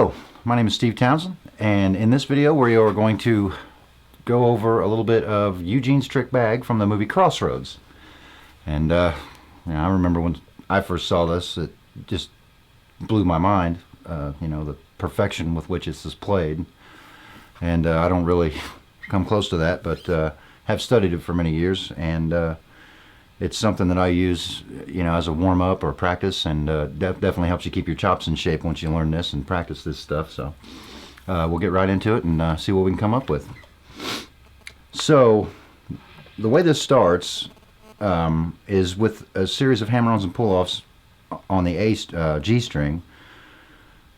Hello, my name is Steve Townsend, and in this video we are going to go over a little bit of Eugene's trick bag from the movie Crossroads. And I remember when I first saw this, it just blew my mind, the perfection with which it's played. And I don't really come close to that, but have studied it for many years, and it's something that I use, as a warm-up or practice, and definitely helps you keep your chops in shape once you learn this and practice this stuff. So we'll get right into it and see what we can come up with. So the way this starts is with a series of hammer-ons and pull-offs on the G string.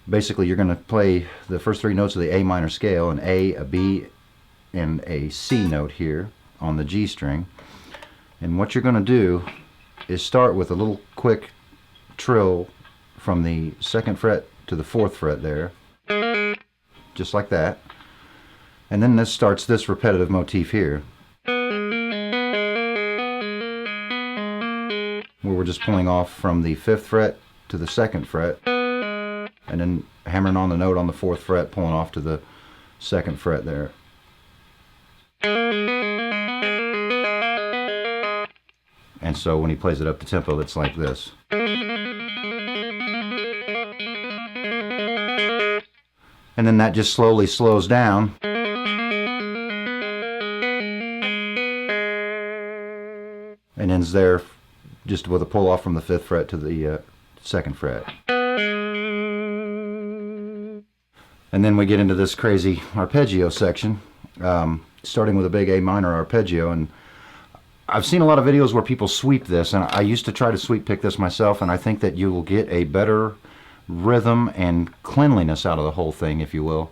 Basically, you're going to play the first three notes of the A minor scale, an A, a B, and a C note here on the G string. And what you're going to do is start with a little quick trill from the 2nd fret to the 4th fret there, just like that. And then this starts this repetitive motif here, where we're just pulling off from the 5th fret to the 2nd fret, and then hammering on the note on the 4th fret, pulling off to the 2nd fret there. And so when he plays it up the tempo, it's like this. And then that just slowly slows down. And ends there just with a pull off from the 5th fret to the 2nd fret. And then we get into this crazy arpeggio section, starting with a big A minor arpeggio. And I've seen a lot of videos where people sweep this, and I used to try to sweep pick this myself, and I think that you will get a better rhythm and cleanliness out of the whole thing, if you will,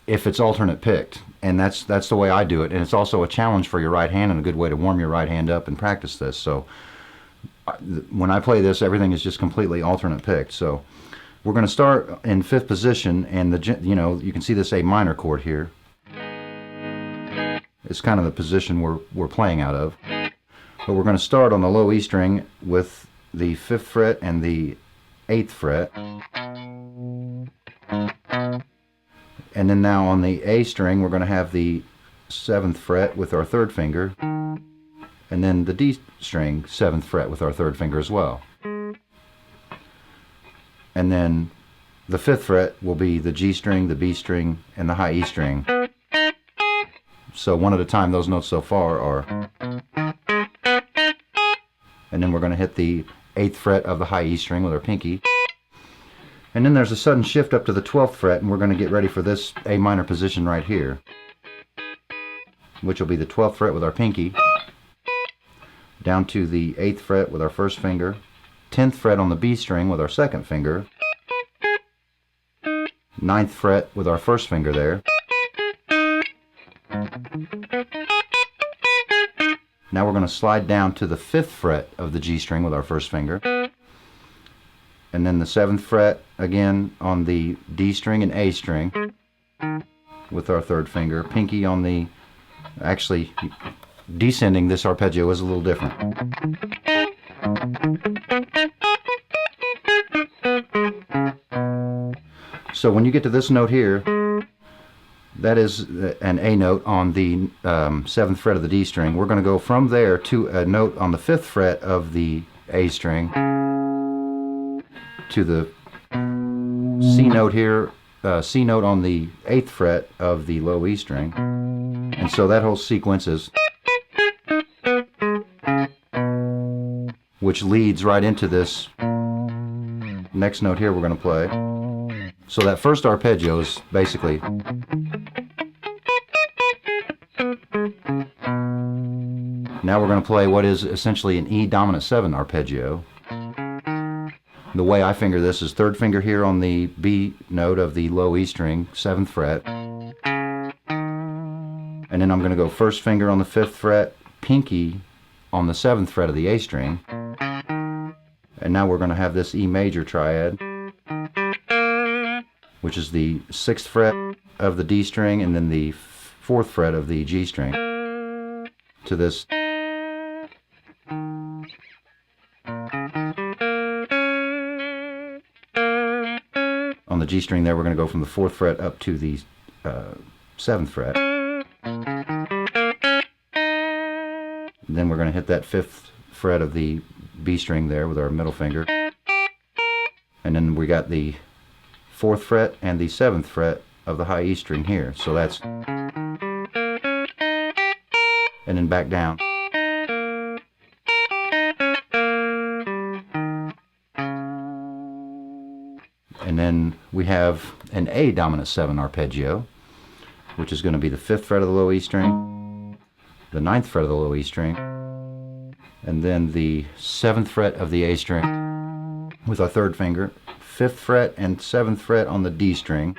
if it's alternate picked. And that's the way I do it, and it's also a challenge for your right hand and a good way to warm your right hand up and practice this. So when I play this, everything is just completely alternate picked. So we're going to start in 5th position, and you can see this A minor chord here. It's kind of the position we're playing out of. But we're going to start on the low E string with the 5th fret and the 8th fret. And then now on the A string, we're going to have the 7th fret with our 3rd finger. And then the D string, 7th fret with our 3rd finger as well. And then the 5th fret will be the G string, the B string, and the high E string. So one at a time, those notes so far are. And then we're going to hit the 8th fret of the high E string with our pinky. And then there's a sudden shift up to the 12th fret, and we're going to get ready for this A minor position right here, which will be the 12th fret with our pinky, down to the 8th fret with our 1st finger, 10th fret on the B string with our 2nd finger, 9th fret with our 1st finger there. Now we're going to slide down to the 5th fret of the G string with our 1st finger, and then the 7th fret again on the D string and A string with our 3rd finger, pinky on the, actually descending this arpeggio is a little different. So when you get to this note here, that is an A note on the 7th fret of the D string. We're going to go from there to a note on the 5th fret of the A string, to the C note here, C note on the 8th fret of the low E string. And so that whole sequence is, which leads right into this next note here we're going to play. So that first arpeggio is basically, now we're going to play what is essentially an E dominant 7 arpeggio. The way I finger this is 3rd finger here on the B note of the low E string, 7th fret. And then I'm going to go 1st finger on the 5th fret, pinky on the 7th fret of the A string. And now we're going to have this E major triad, which is the 6th fret of the D string and then the 4th fret of the G string, to this on the G string there, we're going to go from the 4th fret up to the 7th fret. Then we're going to hit that 5th fret of the B string there with our middle finger. And then we got the 4th fret and the 7th fret of the high E string here. So that's, and then back down. And then we have an A dominant 7 arpeggio, which is going to be the 5th fret of the low E string, the 9th fret of the low E string, and then the 7th fret of the A string with our 3rd finger, 5th fret and 7th fret on the D string.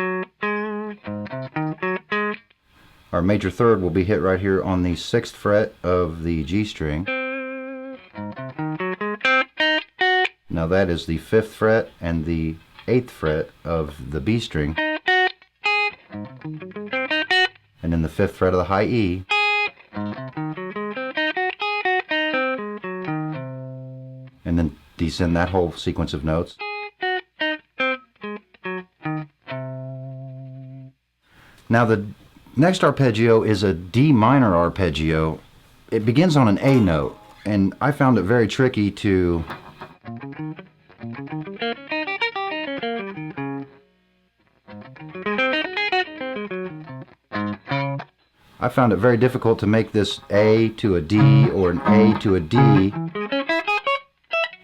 Our major 3rd will be hit right here on the 6th fret of the G string. Now that is the 5th fret and the 8th fret of the B string, and then the 5th fret of the high E, and then descend that whole sequence of notes. Now the next arpeggio is a D minor arpeggio. It begins on an A note, and I found it very tricky to difficult to make this A to a D or an A to a D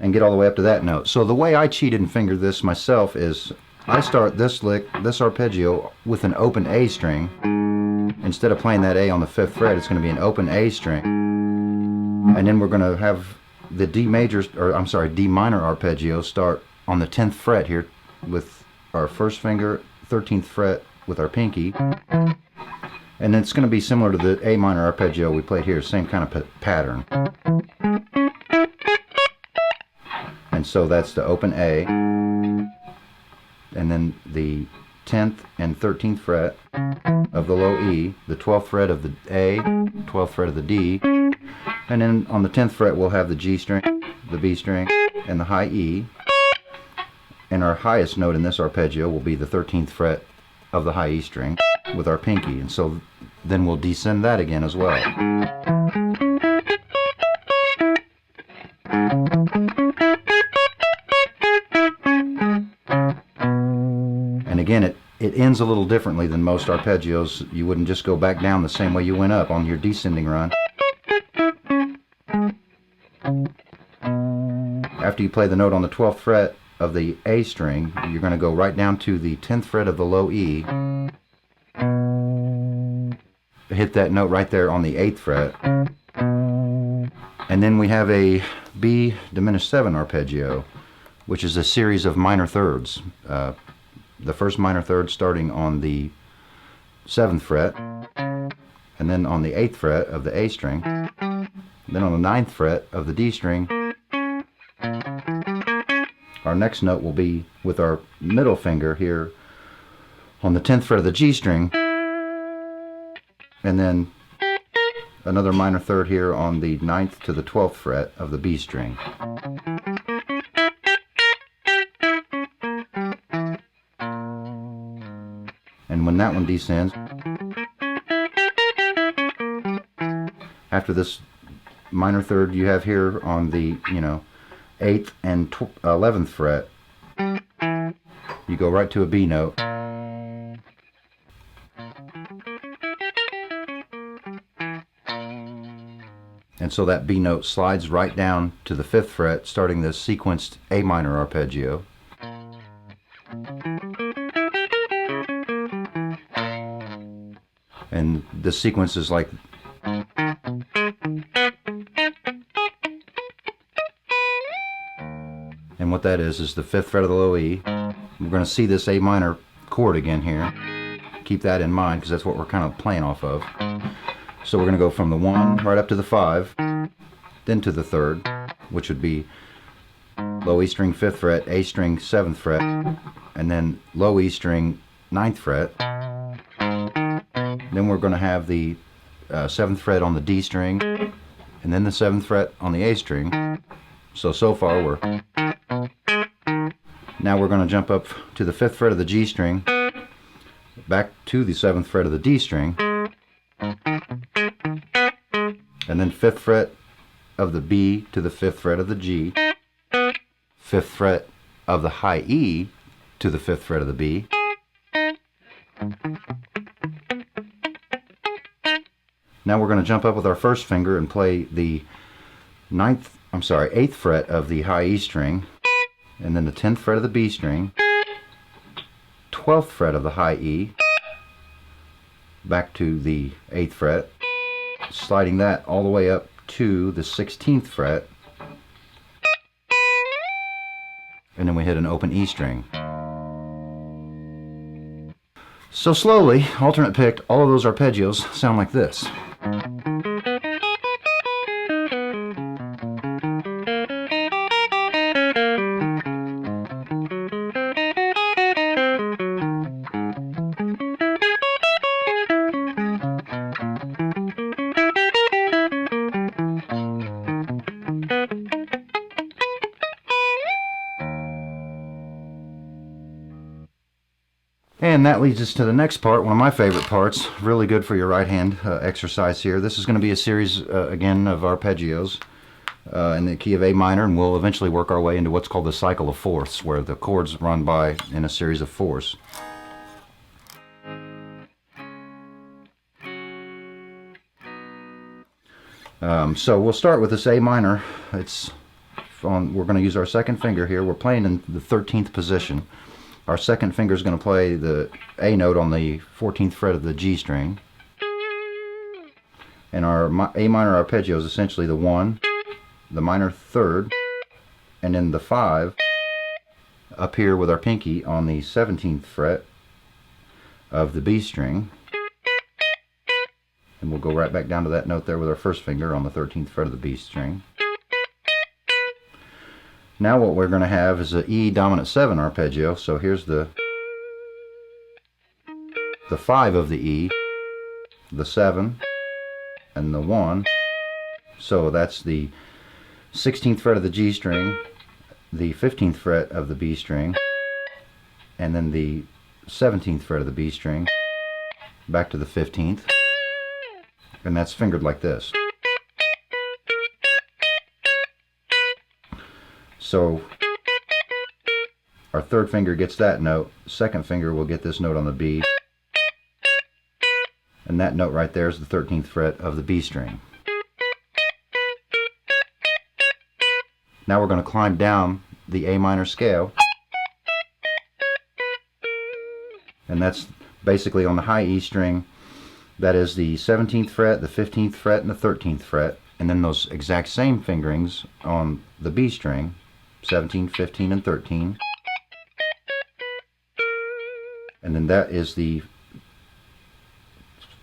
and get all the way up to that note. So the way I cheated and fingered this myself is I start this lick, this arpeggio, with an open A string. Instead of playing that A on the 5th fret, it's going to be an open A string. And then we're going to have the D minor arpeggio start on the 10th fret here with our 1st finger, 13th fret with our pinky. And it's going to be similar to the A minor arpeggio we played here, same kind of pattern. And so that's the open A, and then the 10th and 13th fret of the low E, the 12th fret of the A, 12th fret of the D, and then on the 10th fret we'll have the G string, the B string, and the high E. And our highest note in this arpeggio will be the 13th fret of the high E string with our pinky, and so then we'll descend that again as well. And again, it ends a little differently than most arpeggios. You wouldn't just go back down the same way you went up on your descending run. After you play the note on the 12th fret of the A string, you're going to go right down to the 10th fret of the low E, hit that note right there on the 8th fret, and then we have a B diminished 7 arpeggio, which is a series of minor thirds. The first minor third starting on the 7th fret, and then on the 8th fret of the A string, then on the 9th fret of the D string. Our next note will be with our middle finger here on the 10th fret of the G string, and then another minor third here on the 9th to the 12th fret of the B string. And when that one descends, after this minor third you have here on the 8th and 11th fret, you go right to a B note. And so that B note slides right down to the 5th fret, starting this sequenced A minor arpeggio. And the sequence is like, and what that is the 5th fret of the low E. We're going to see this A minor chord again here. Keep that in mind because that's what we're kind of playing off of. So we're going to go from the 1 right up to the 5, then to the 3rd, which would be low E string 5th fret, A string 7th fret, and then low E string 9th fret. Then we're going to have the 7th fret on the D string, and then the 7th fret on the A string. So far we're Now we're going to jump up to the 5th fret of the G string, back to the 7th fret of the D string, and then 5th fret of the B to the 5th fret of the G, 5th fret of the high E to the 5th fret of the B, now we're going to jump up with our first finger and play the 8th fret of the high E string, and then the 10th fret of the B string, 12th fret of the high E, back to the 8th fret, sliding that all the way up to the 16th fret, and then we hit an open E string. So slowly, alternate picked, all of those arpeggios sound like this. And that leads us to the next part, one of my favorite parts, really good for your right hand exercise here. This is going to be a series, again, of arpeggios in the key of A minor, and we'll eventually work our way into what's called the cycle of fourths, where the chords run by in a series of fourths. So we'll start with this A minor. We're going to use our second finger here. We're playing in the 13th position. Our second finger is going to play the A note on the 14th fret of the G string. And our A minor arpeggio is essentially the 1, the minor 3rd, and then the 5 up here with our pinky on the 17th fret of the B string. And we'll go right back down to that note there with our first finger on the 13th fret of the B string. Now what we're going to have is an E dominant 7 arpeggio. So here's the 5 of the E, the 7, and the 1. So that's the 16th fret of the G string, the 15th fret of the B string, and then the 17th fret of the B string, back to the 15th, and that's fingered like this. So our third finger gets that note, second finger will get this note on the B, and that note right there is the 13th fret of the B string. Now we're going to climb down the A minor scale, and that's basically on the high E string. That is the 17th fret, the 15th fret, and the 13th fret, and then those exact same fingerings on the B string, 17, 15, and 13. And then that is the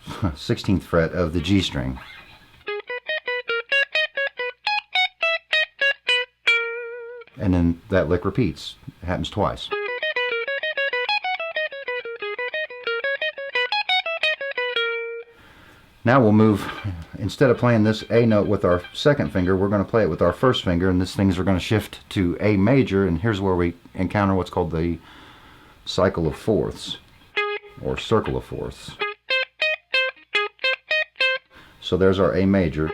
16th fret of the G string. And then that lick repeats. It happens twice. Now we'll move, instead of playing this A note with our second finger, we're going to play it with our first finger, and these things are going to shift to A major, and here's where we encounter what's called the cycle of fourths, or circle of fourths. So there's our A major,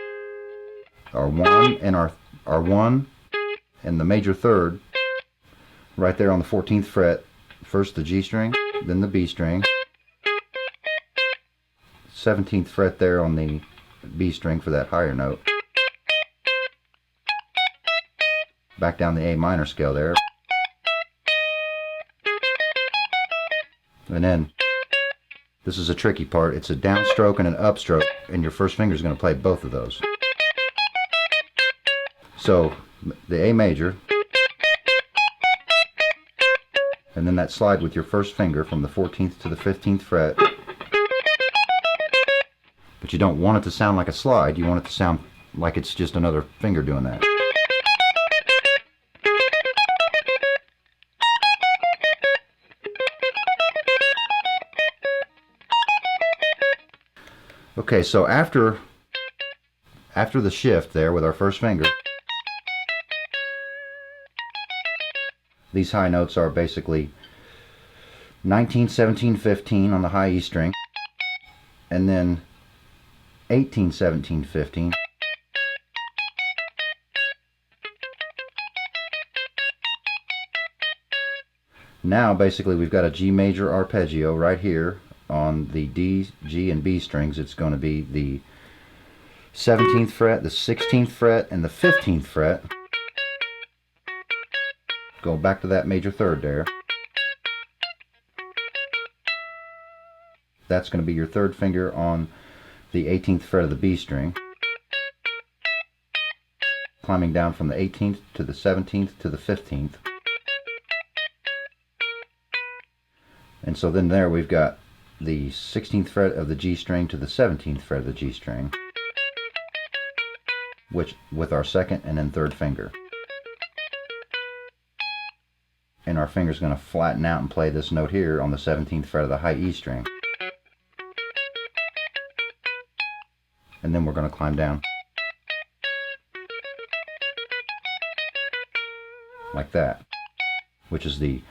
our 1 and our 1 and the major third, right there on the 14th fret, first the G string, then the B string, 17th fret there on the B string for that higher note, back down the A minor scale there, and then this is a tricky part. It's a downstroke and an upstroke, and your first finger is going to play both of those. So the A major, and then that slide with your first finger from the 14th to the 15th fret. But you don't want it to sound like a slide, you want it to sound like it's just another finger doing that. Okay, so after the shift there with our first finger, these high notes are basically 19, 17, 15 on the high E string, and then 18, 17, 15. Now basically we've got a G major arpeggio right here on the D, G, and B strings. It's going to be the 17th fret, the 16th fret, and the 15th fret. Go back to that major third there. That's going to be your third finger on the 18th fret of the B string. Climbing down from the 18th to the 17th to the 15th. And so then there we've got the 16th fret of the G string to the 17th fret of the G string, which with our second and then third finger. And our finger's going to flatten out and play this note here on the 17th fret of the high E string. And then we're going to climb down like that, which is the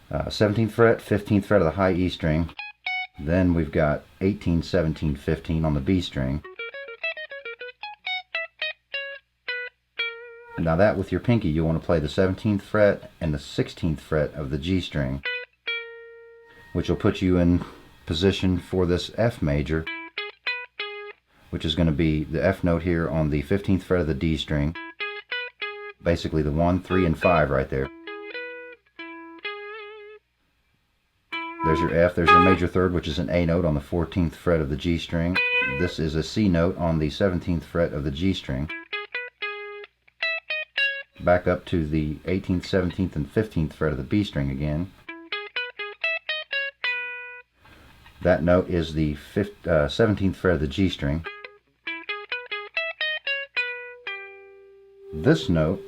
17th fret, 15th fret of the high E string. Then we've got 18, 17, 15 on the B string. Now that with your pinky, you want to play the 17th fret and the 16th fret of the G string, which will put you in position for this F major, which is going to be the F note here on the 15th fret of the D string. Basically the 1, 3, and 5 right there. There's your F, there's your major third, which is an A note on the 14th fret of the G string. This is a C note on the 17th fret of the G string. Back up to the 18th, 17th, and 15th fret of the B string again. That note is the 17th fret of the G string. This note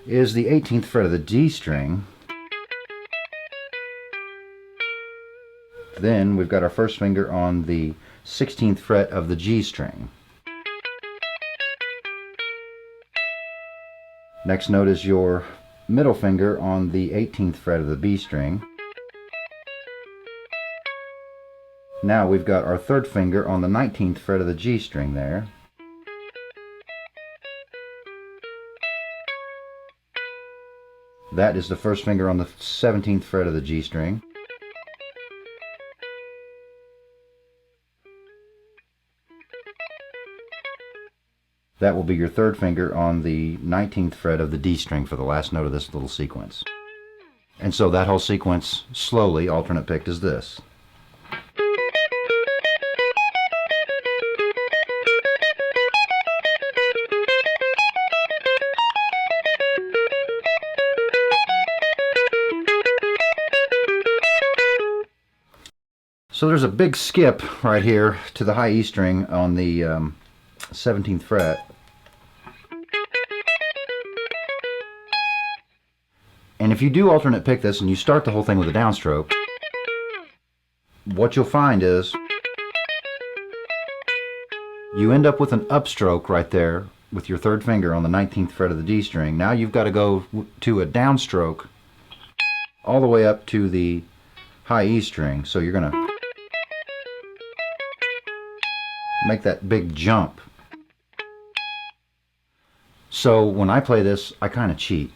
is the 18th fret of the D string. Then we've got our first finger on the 16th fret of the G string. Next note is your middle finger on the 18th fret of the B string. Now we've got our third finger on the 19th fret of the G string there. That is the first finger on the 17th fret of the G string. That will be your third finger on the 19th fret of the D string for the last note of this little sequence. And so that whole sequence, slowly, alternate picked, is this. So there's a big skip right here to the high E string on the 17th fret. And if you do alternate pick this and you start the whole thing with a downstroke, what you'll find is you end up with an upstroke right there with your third finger on the 19th fret of the D string. Now you've got to go to a downstroke all the way up to the high E string. So you're going to make that big jump. So when I play this, I kind of cheat.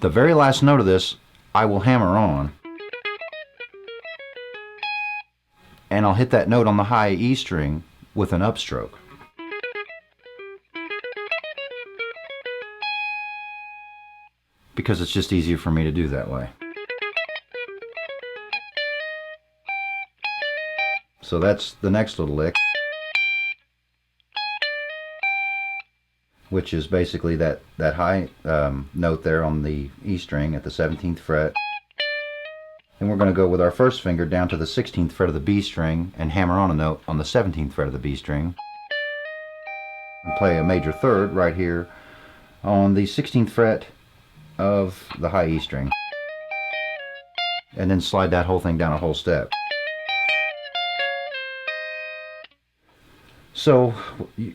The very last note of this, I will hammer on. And I'll hit that note on the high E string with an upstroke. Because it's just easier for me to do that way. So that's the next little lick, which is basically that high note there on the E string at the 17th fret. And we're going to go with our first finger down to the 16th fret of the B string and hammer on a note on the 17th fret of the B string. And play a major third right here on the 16th fret of the high E string. And then slide that whole thing down a whole step. So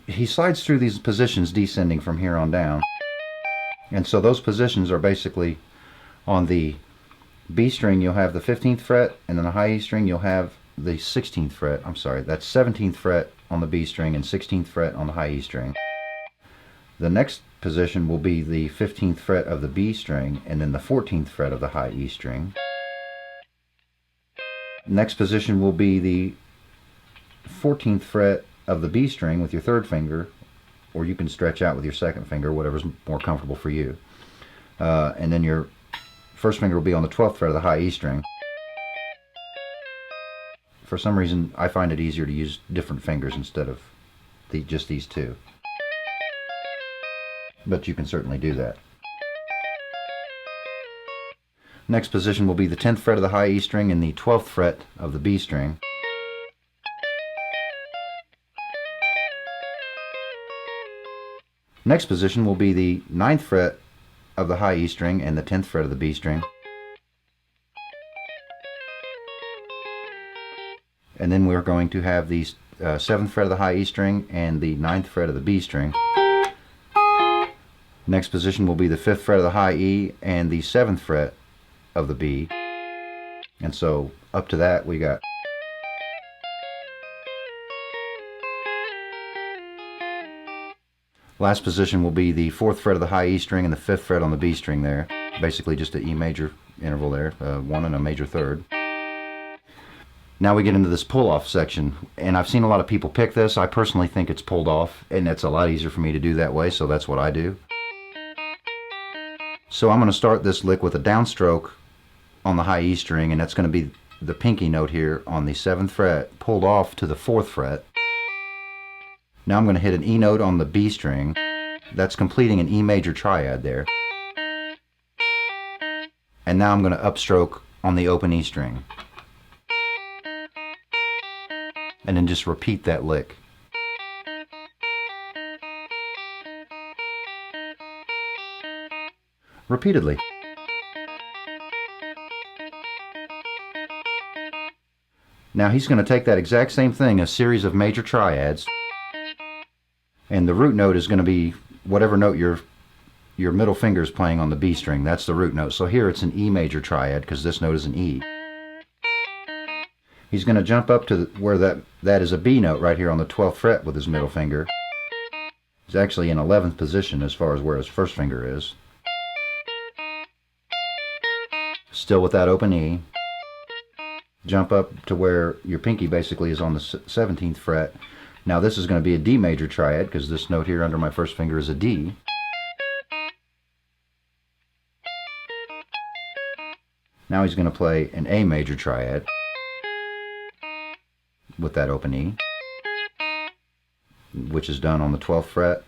he slides through these positions descending from here on down. And so those positions are basically on the B string you'll have the 15th fret, and then the high E string you'll have the 16th fret. I'm sorry, that's 17th fret on the B string and 16th fret on the high E string. The next position will be the 15th fret of the B string and then the 14th fret of the high E string. Next position will be the 14th fret of the B string with your third finger, or you can stretch out with your second finger, whatever's more comfortable for you. And then your first finger will be on the 12th fret of the high E string. For some reason, I find it easier to use different fingers instead of just these two. But you can certainly do that. Next position will be the 10th fret of the high E string and the 12th fret of the B string. Next position will be the 9th fret of the high E string and the 10th fret of the B string. And then we're going to have the 7th fret of the high E string and the 9th fret of the B string. Next position will be the 5th fret of the high E and the 7th fret of the B. And so up to that we got last position will be the 4th fret of the high E string and the 5th fret on the B string there. Basically just an E major interval there, 1 and a major third. Now we get into this pull-off section, and I've seen a lot of people pick this. I personally think it's pulled off, and it's a lot easier for me to do that way, so that's what I do. So I'm going to start this lick with a downstroke on the high E string, and that's going to be the pinky note here on the 7th fret, pulled off to the 4th fret. Now I'm going to hit an E note on the B string. That's completing an E major triad there. And now I'm going to upstroke on the open E string. And then just repeat that lick. Repeatedly. Now he's going to take that exact same thing, a series of major triads, and the root note is going to be whatever note your middle finger is playing on the B string. That's the root note. So here it's an E major triad because this note is an E. He's going to jump up to where that is a B note right here on the 12th fret with his middle finger. He's actually in 11th position as far as where his first finger is. Still with that open E. Jump up to where your pinky basically is on the 17th fret. Now this is going to be a D major triad because this note here under my first finger is a D. Now he's going to play an A major triad with that open E, which is done on the 12th fret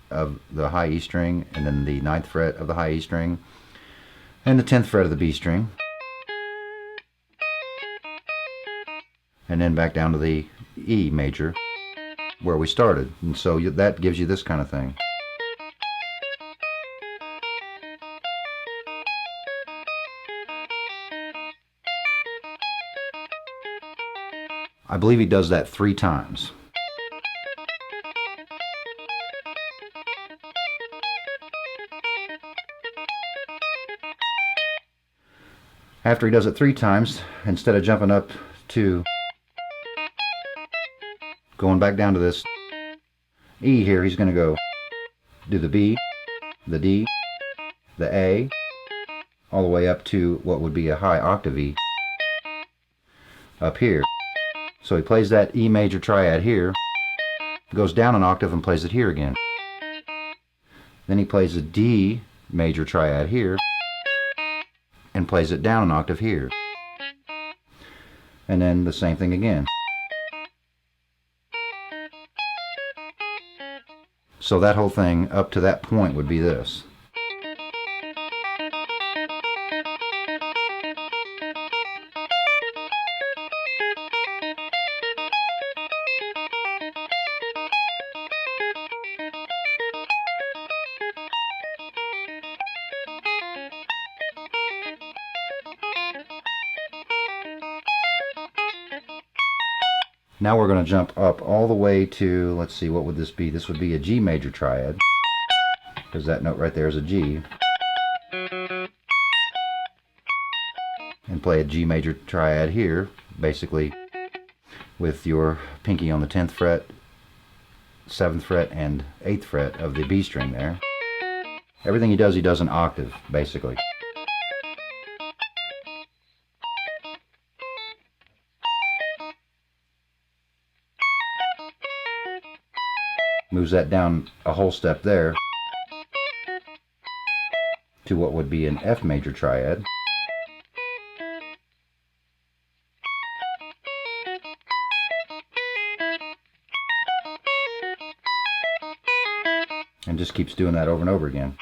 of the high E string, and then the 9th fret of the high E string, and the 10th fret of the B string, and then back down to the E major where we started. And so that gives you this kind of thing. I believe he does that 3 times. After he does it 3 times, instead of jumping up to going back down to this E here, he's going to go do the B, the D, the A, all the way up to what would be a high octave E up here. So he plays that E major triad here, goes down an octave and plays it here again. Then he plays a D major triad here and plays it down an octave here. And then the same thing again. So that whole thing up to that point would be this. Now we're going to jump up all the way to, let's see, what would this be? This would be a G major triad, because that note right there is a G. and play a G major triad here, basically with your pinky on the 10th fret, 7th fret, and 8th fret of the B string there. Everything he does an octave, basically. Moves that down a whole step there to what would be an F major triad. And just keeps doing that over and over again.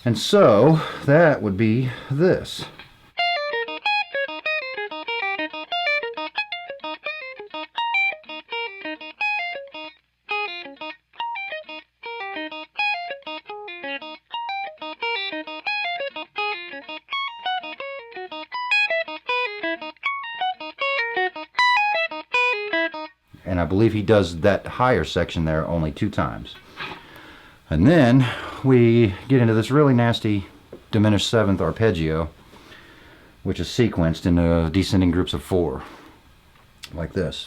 And so that would be this. And I believe he does that higher section there only 2 times. And then we get into this really nasty diminished 7th arpeggio, which is sequenced in descending groups of 4, like this.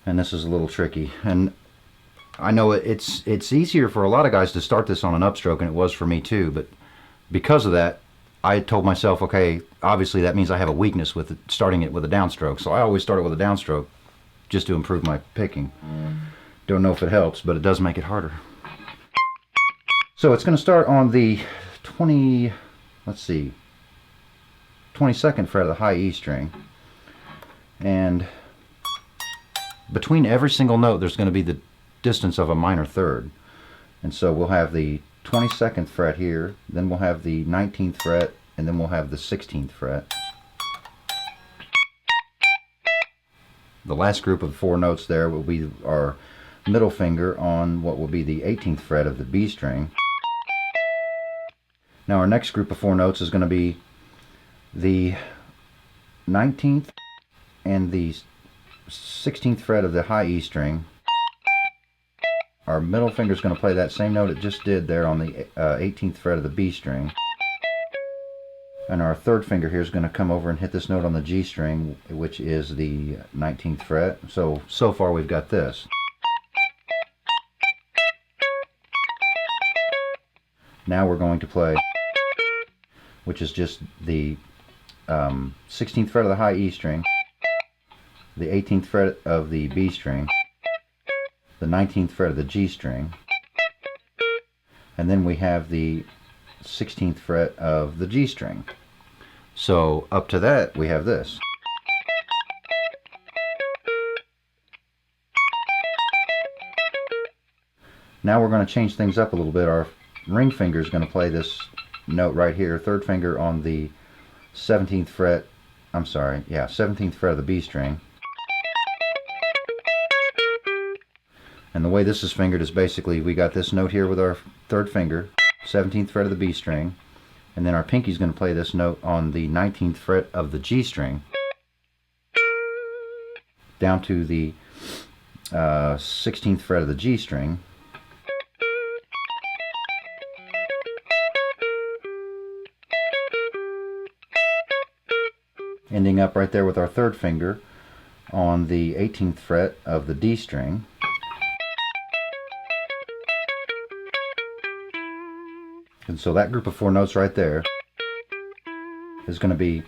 And this is a little tricky, and I know it's easier for a lot of guys to start this on an upstroke, and it was for me too, but because of that, I told myself, okay, obviously that means I have a weakness with starting it with a downstroke, so I always start it with a downstroke just to improve my picking. Don't know if it helps, but it does make it harder. So it's going to start on the 22nd fret of the high E string, and between every single note there's going to be the distance of a minor third. And so we'll have the 22nd fret here, then we'll have the 19th fret, and then we'll have the 16th fret. The last group of 4 notes there will be our middle finger on what will be the 18th fret of the B string. Now our next group of 4 notes is going to be the 19th and the 16th fret of the high E string. Our middle finger is going to play that same note it just did there on the 18th fret of the B string. And our third finger here is going to come over and hit this note on the G string, which is the 19th fret. So far we've got this. Now we're going to play, which is just the 16th fret of the high E string, the 18th fret of the B string, the 19th fret of the G string, and then we have the 16th fret of the G string. So up to that we have this. Now we're going to change things up a little bit. Our ring finger is going to play this note right here, third finger on the 17th fret, 17th fret of the B string. And the way this is fingered is basically we got this note here with our third finger, 17th fret of the B string, and then our pinky is going to play this note on the 19th fret of the G string down to the 16th fret of the G string, ending up right there with our third finger on the 18th fret of the D string. And so that group of 4 notes right there is going to be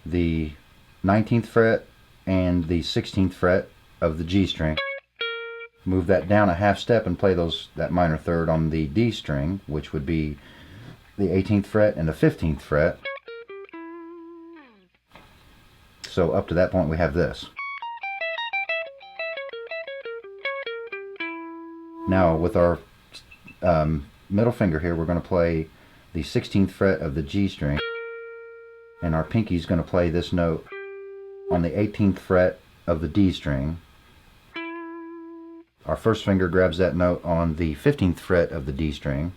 the 19th fret and the 16th fret of the G string. Move that down a half step and play that minor third on the D string, which would be the 18th fret and the 15th fret. So up to that point we have this. Now with our middle finger here, we're going to play the 16th fret of the G string, and our pinky is going to play this note on the 18th fret of the D string. Our first finger grabs that note on the 15th fret of the D string,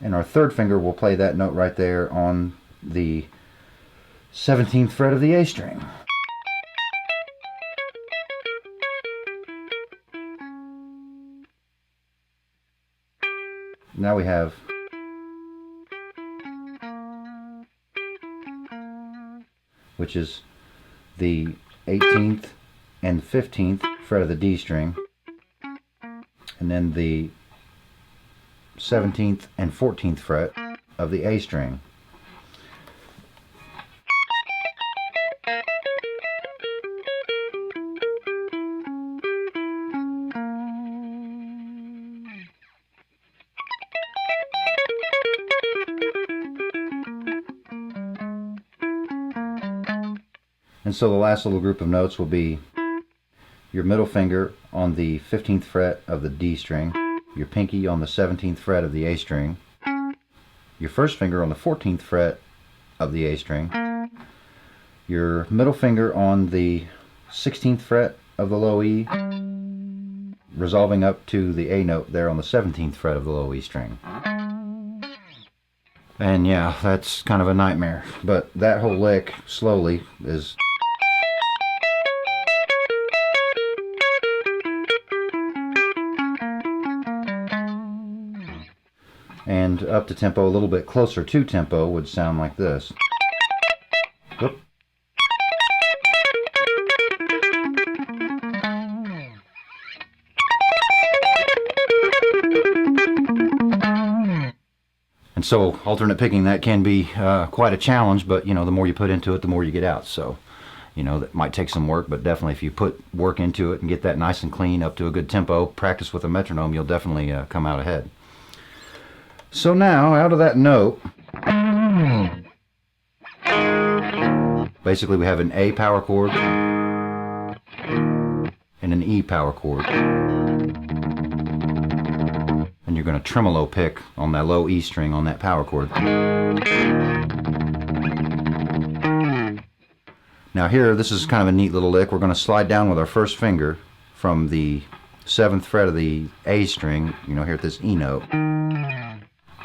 And our third finger will play that note right there on the 17th fret of the A string. Now we have which is the 18th and 15th fret of the D string, and then the 17th and 14th fret of the A string. And so the last little group of notes will be your middle finger on the 15th fret of the D string, your pinky on the 17th fret of the A string, your first finger on the 14th fret of the A string, your middle finger on the 16th fret of the low E, resolving up to the A note there on the 17th fret of the low E string. And yeah, that's kind of a nightmare, but that whole lick slowly is and up to tempo, a little bit closer to tempo, would sound like this. Whoop. And so alternate picking, that can be quite a challenge, but you know, the more you put into it, the more you get out. So you know, that might take some work, but definitely if you put work into it and get that nice and clean up to a good tempo, practice with a metronome, you'll definitely come out ahead. So now, out of that note, basically we have an A power chord and an E power chord. And you're going to tremolo pick on that low E string on that power chord. Now here, this is kind of a neat little lick. We're going to slide down with our first finger from the 7th fret of the A string, you know, here at this E note,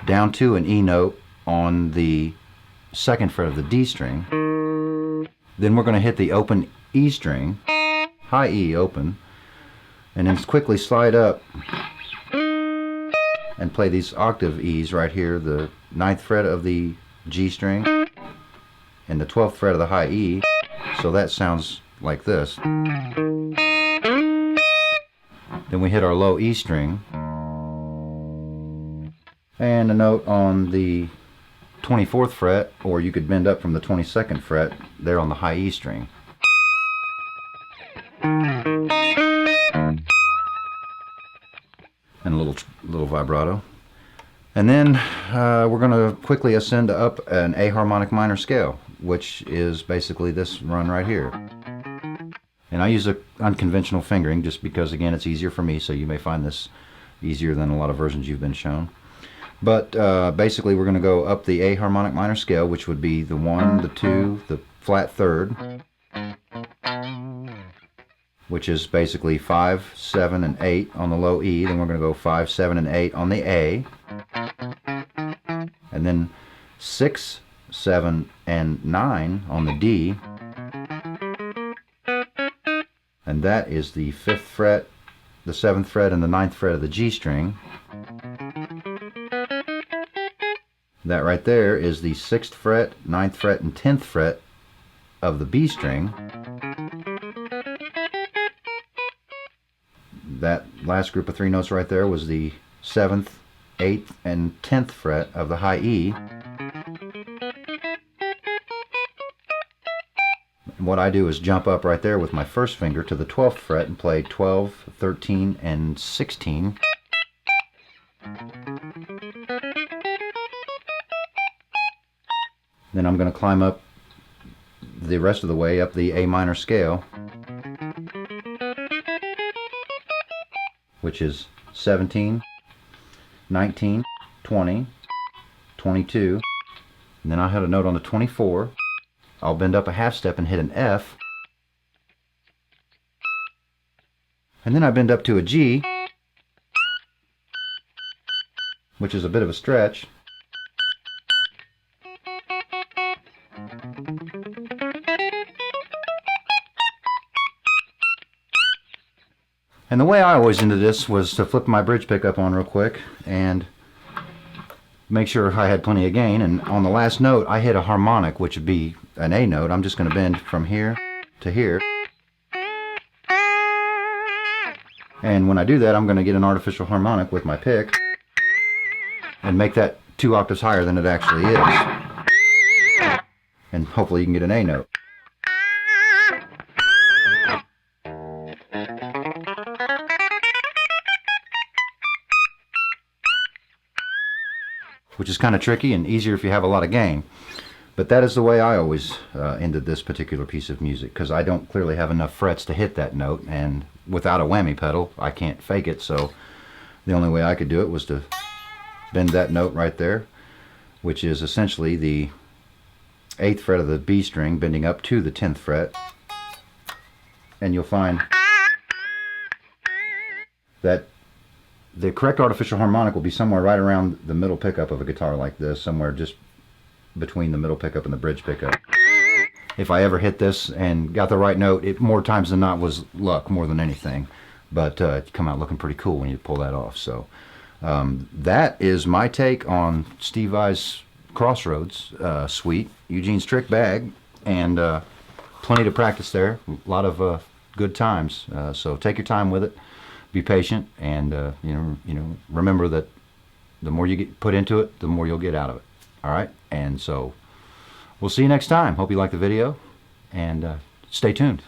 down to an E note on the 2nd fret of the D string. Then we're going to hit the open E string, high E open, and then quickly slide up and play these octave E's right here, the 9th fret of the G string and the 12th fret of the high E. So that sounds like this. Then we hit our low E string and a note on the 24th fret, or you could bend up from the 22nd fret there on the high E string. And a little vibrato. And then we're going to quickly ascend up an A harmonic minor scale, which is basically this run right here. And I use a unconventional fingering just because, again, it's easier for me, so you may find this easier than a lot of versions you've been shown. But basically we're going to go up the A harmonic minor scale, which would be the 1, the 2, the flat third, which is basically 5, 7, and 8 on the low E. Then we're going to go 5, 7, and 8 on the A. And then 6, 7, and 9 on the D. And that is the 5th fret, the 7th fret, and the 9th fret of the G string. That right there is the 6th fret, 9th fret, and 10th fret of the B string. That last group of 3 notes right there was the 7th, 8th, and 10th fret of the high E. And what I do is jump up right there with my first finger to the 12th fret and play 12, 13, and 16. Then I'm going to climb up the rest of the way up the A minor scale, which is 17, 19, 20, 22, and then I'll hit a note on the 24. I'll bend up a half step and hit an F, and then I bend up to a G, which is a bit of a stretch, And the way I always ended this was to flip my bridge pickup on real quick and make sure I had plenty of gain. And on the last note, I hit a harmonic, which would be an A note. I'm just going to bend from here to here. And when I do that, I'm going to get an artificial harmonic with my pick and make that 2 octaves higher than it actually is. And hopefully you can get an A note. Which is kind of tricky and easier if you have a lot of gain. But that is the way I always ended this particular piece of music, because I don't clearly have enough frets to hit that note, and without a whammy pedal I can't fake it, so the only way I could do it was to bend that note right there, which is essentially the 8th fret of the B string bending up to the 10th fret, and you'll find that the correct artificial harmonic will be somewhere right around the middle pickup of a guitar like this, somewhere just between the middle pickup and the bridge pickup. If I ever hit this and got the right note, it more times than not was luck more than anything, but it come out looking pretty cool when you pull that off. So that is my take on Steve Vai's Crossroads suite, Eugene's Trick Bag, and plenty to practice there, a lot of good times. So take your time with it. Be patient, and you know, remember that the more you put into it, the more you'll get out of it. All right, and so we'll see you next time. Hope you like the video, and stay tuned.